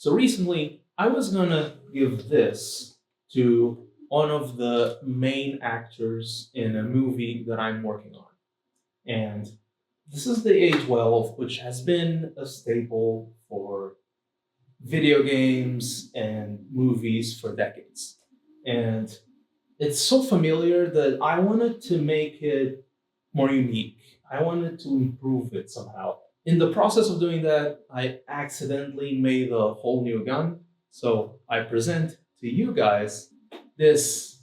So recently, I was gonna give this to one of the main actors in a movie that I'm working on. And this is the A12, which has been a staple for video games and movies for decades. And it's so familiar that I wanted to make it more unique. I wanted to improve it somehow. In the process of doing that, I accidentally made a whole new gun. So I present to you guys this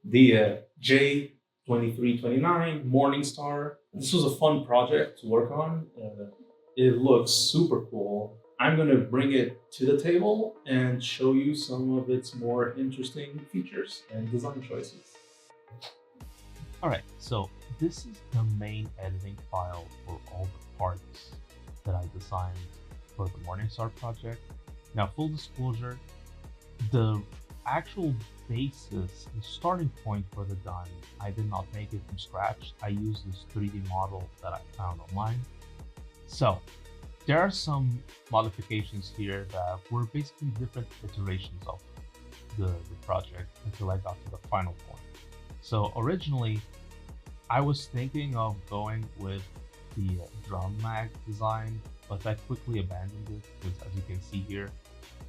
the J2329 Morningstar. This was a fun project to work on. It looks super cool. I'm going to bring it to the table and show you some of its more interesting features and design choices. All right, so this is the main editing file for all the parts that I designed for the Morningstar project. Now, full disclosure, the actual basis, the starting point for the gun, I did not make it from scratch. I used this 3D model that I found online. So there are some modifications here that were basically different iterations of the project until I got to the final point. So originally, I was thinking of going with the drum mag design, but I quickly abandoned it because, as you can see here,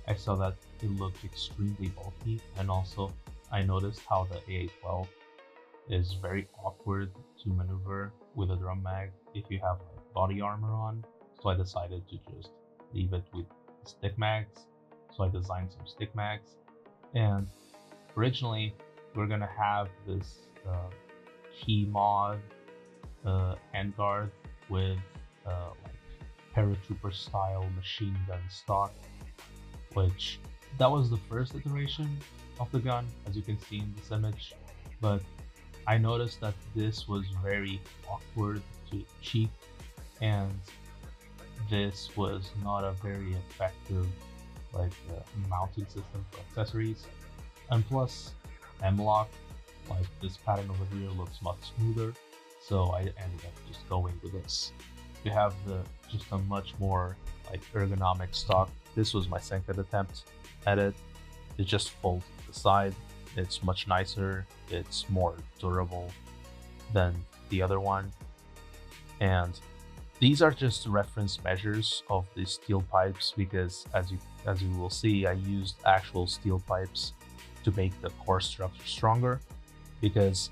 I saw that it looked extremely bulky, and also I noticed how the AA12 is very awkward to maneuver with a drum mag if you have like body armor on. So I decided to just leave it with stick mags. So I designed some stick mags, and originally we're gonna have this key mod handguard with like paratrooper style machine gun stock, which that was the first iteration of the gun, as you can see in this image. But I noticed that this was very awkward to cheap, and this was not a very effective like mounting system for accessories. And plus, M-lock, like this pattern over here, looks much smoother, so I ended up just going with this. You have just a much more like ergonomic stock. This was my second attempt at it. It just folds to the side. It's much nicer. It's more durable than the other one. And these are just reference measures of the steel pipes because, as you will see, I used actual steel pipes to make the core structure stronger, because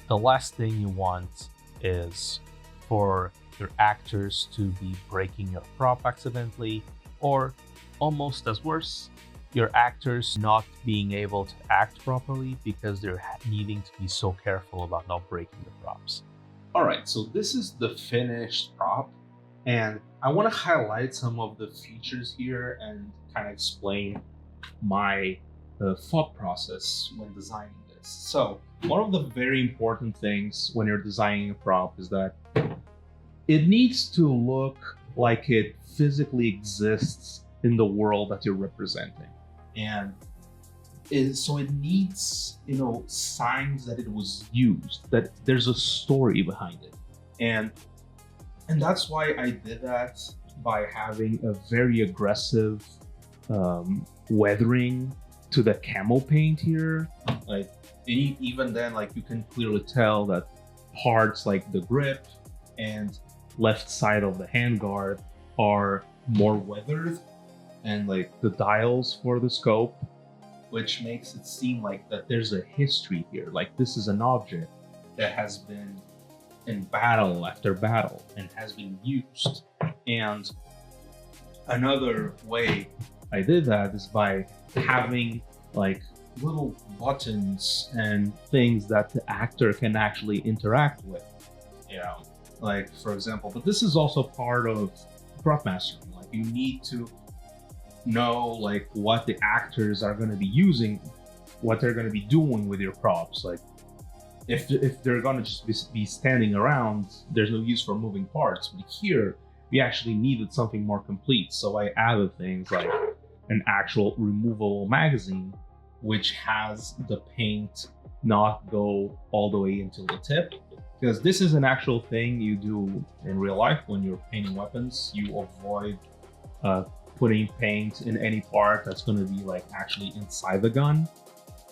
the last thing you want is for your actors to be breaking your prop accidentally, or almost as worse, your actors not being able to act properly because they're needing to be so careful about not breaking the props. All right, so this is the finished prop, and I want to highlight some of the features here and kind of explain my thought process when designing this. So one of the very important things when you're designing a prop is that it needs to look like it physically exists in the world that you're representing. And so it needs, signs that it was used, that there's a story behind it. And that's why I did that by having a very aggressive weathering to the camo paint here. Like even then, like you can clearly tell that parts like the grip and left side of the handguard are more weathered, and like the dials for the scope, which makes it seem like that there's a history here. Like this is an object that has been in battle after battle and has been used. And another way I did that is by having like little buttons and things that the actor can actually interact with. Like for example, but this is also part of prop mastering. Like you need to know like what the actors are going to be using, what they're going to be doing with your props. Like if they're going to just be standing around, there's no use for moving parts. But here we actually needed something more complete, so I added things like an actual removable magazine, which has the paint not go all the way until the tip, because this is an actual thing you do in real life when you're painting weapons. You avoid putting paint in any part that's going to be like actually inside the gun.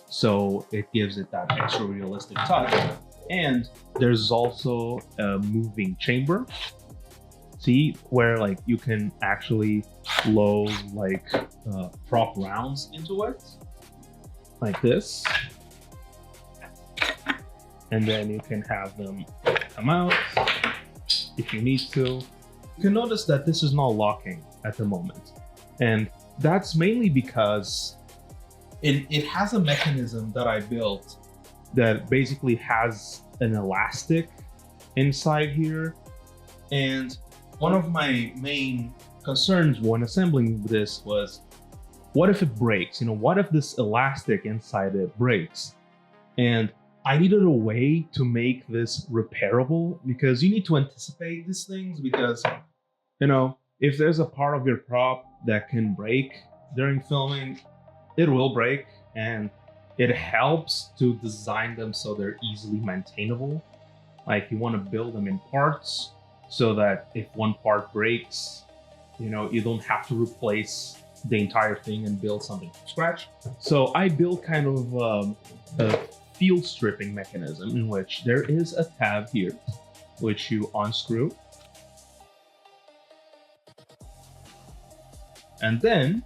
So it gives it that extra realistic touch. And there's also a moving chamber. See, where like you can actually load like prop rounds into it, like this. And then you can have them come out if you need to. You can notice that this is not locking at the moment. And that's mainly because it has a mechanism that I built that basically has an elastic inside here. And one of my main concerns when assembling this was, what if it breaks? You know, what if this elastic inside it breaks? And I needed a way to make this repairable, because you need to anticipate these things, because, you know, if there's a part of your prop that can break during filming, it will break, and it helps to design them so they're easily maintainable. Like, you want to build them in parts so that if one part breaks, you know, you don't have to replace the entire thing and build something from scratch. So I built kind of a field stripping mechanism in which there is a tab here, which you unscrew. And then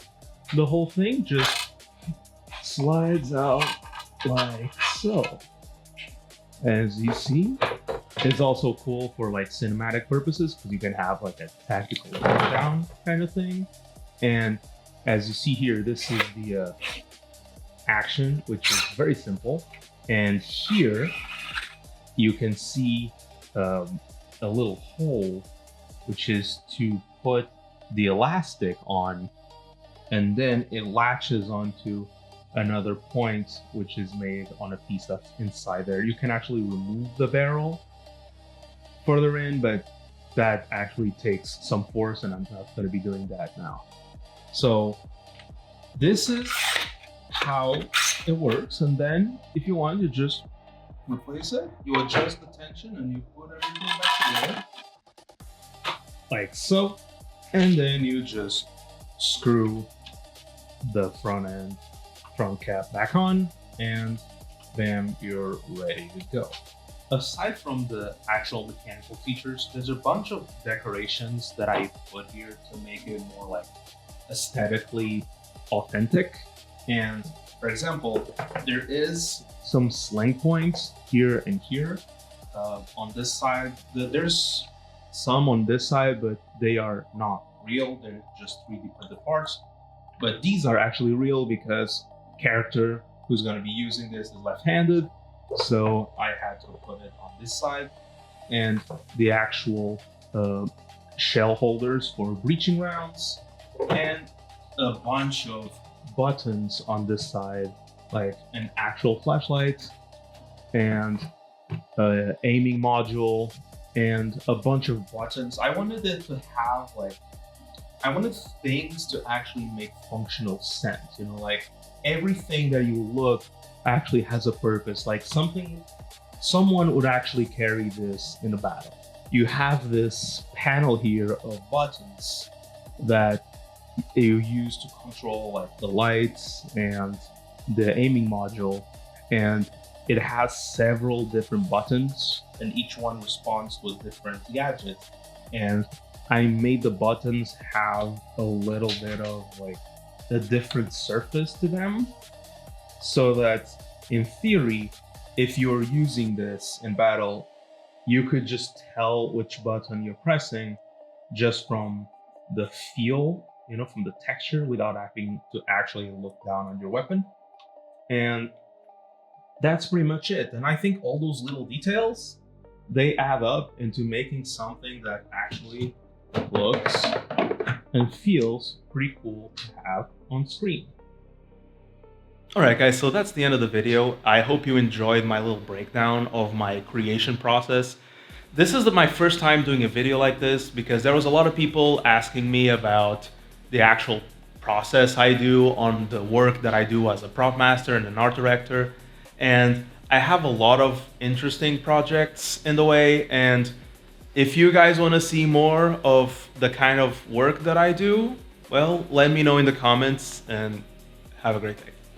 the whole thing just slides out like so. As you see, it's also cool for like cinematic purposes, because you can have like a tactical down kind of thing. And as you see here, this is the action, which is very simple. And here you can see a little hole, which is to put the elastic on, and then it latches onto another point, which is made on a piece that's inside there. You can actually remove the barrel further in, but that actually takes some force, and I'm not going to be doing that now. So this is how it works. And then if you want to just replace it, you adjust the tension and you put everything back together like so. And then you just screw the front cap back on, and bam, you're ready to go. Aside from the actual mechanical features, there's a bunch of decorations that I put here to make it more like aesthetically authentic. And for example, there is some sling points here and here on this side. There's some on this side, but they are not real. They're just 3D printed parts. But these are actually real because character who's going to be using this is left-handed. So I had to put it on this side. And the actual shell holders for breaching rounds, and a bunch of buttons on this side, like an actual flashlight and aiming module and a bunch of buttons. I wanted it to have like, I wanted things to actually make functional sense, you know, like everything that you look actually has a purpose, like someone would actually carry this in a battle. You have this panel here of buttons that you use to control like the lights and the aiming module, and it has several different buttons, and each one responds to a different gadget. And I made the buttons have a little bit of like a different surface to them, so that in theory, if you're using this in battle, you could just tell which button you're pressing just from the feel, you know, from the texture, without having to actually look down on your weapon. And that's pretty much it. And I think all those little details, they add up into making something that actually looks and feels pretty cool to have on screen. Alright guys, so that's the end of the video. I hope you enjoyed my little breakdown of my creation process. This is my first time doing a video like this, because there was a lot of people asking me about the actual process I do on the work that I do as a prop master and an art director. And I have a lot of interesting projects in the way, and if you guys want to see more of the kind of work that I do, Well, let me know in the comments and have a great day.